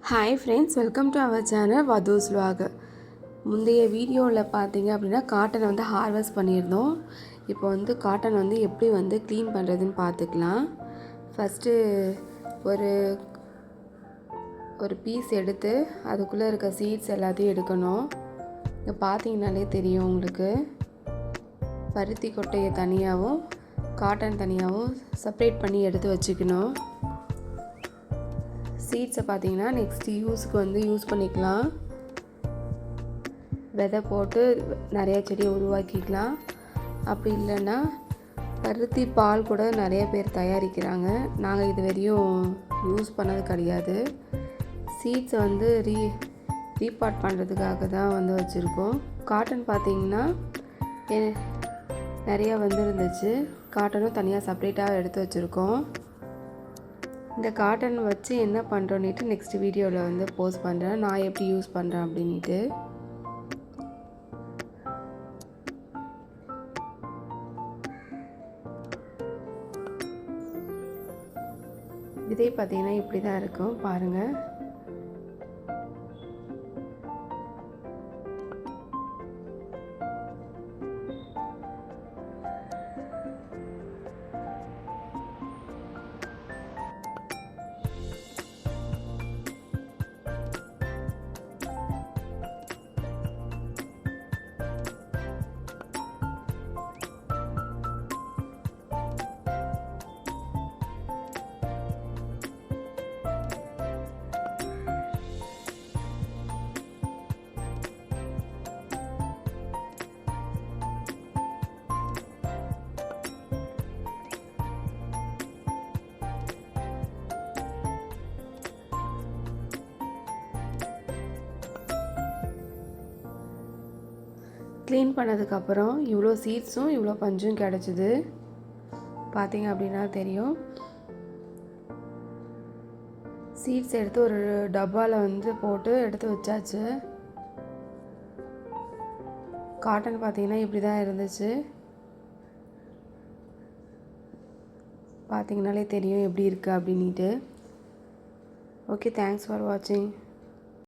Hi friends, welcome to our channel வதூஸ் vlog. முந்தைய வீடியோவில் பார்த்தீங்க அப்படின்னா காட்டனை வந்து ஹார்வெஸ்ட் பண்ணியிருந்தோம். இப்போ வந்து காட்டன் வந்து எப்படி வந்து க்ளீன் பண்ணுறதுன்னு பார்த்துக்கலாம். ஃபஸ்ட்டு ஒரு பீஸ் எடுத்து அதுக்குள்ளே இருக்க சீட்ஸ் எல்லாத்தையும் எடுக்கணும். இங்கே பார்த்தீங்கனாலே தெரியும் உங்களுக்கு. பருத்தி கொட்டையை தனியாகவும் காட்டன் தனியாகவும் செப்ரேட் பண்ணி எடுத்து வச்சுக்கணும். சீட்ஸை பார்த்தீங்கன்னா நெக்ஸ்ட் யூஸுக்கு வந்து யூஸ் பண்ணிக்கலாம். விதை போட்டு நிறைய செடியை உருவாக்கிக்கலாம். அப்படி இல்லைன்னா பருத்தி பால் கூட நிறைய பேர் தயாரிக்கிறாங்க. நாங்கள் இது வரையும் யூஸ் பண்ணது கிடையாது. சீட்ஸை வந்து ரீபார்ட் பண்ணுறதுக்காக தான் வந்து வச்சுருக்கோம். காட்டன் பார்த்திங்கன்னா நிறையா வந்து இருந்துச்சு. காட்டனும் தனியாக செப்ரேட்டாக எடுத்து வச்சுருக்கோம். இந்த காட்டன் வச்சு என்ன பண்ணுறோன்னிட்டு நெக்ஸ்ட் வீடியோவில் வந்து போஸ்ட் பண்ணுறேன், நான் எப்படி யூஸ் பண்ணுறேன் அப்படின்ட்டு. விதை பார்த்திங்கன்னா இப்படி தான் இருக்கும் பாருங்கள். க்ளீன் பண்ணதுக்கப்புறம் இவ்வளோ சீட்ஸும் இவ்வளோ பஞ்சும் கிடச்சிது. பார்த்தீங்க அப்படின்னா தெரியும். சீட்ஸ் எடுத்து ஒரு டப்பாவில் வந்து போட்டு எடுத்து வச்சாச்சு. காட்டன் பார்த்தீங்கன்னா இப்படி தான் இருந்துச்சு. பார்த்தீங்கனாலே தெரியும் எப்படி இருக்குது அப்படின்ட்டு. ஓகே, தேங்க்ஸ் ஃபார் வாட்சிங்.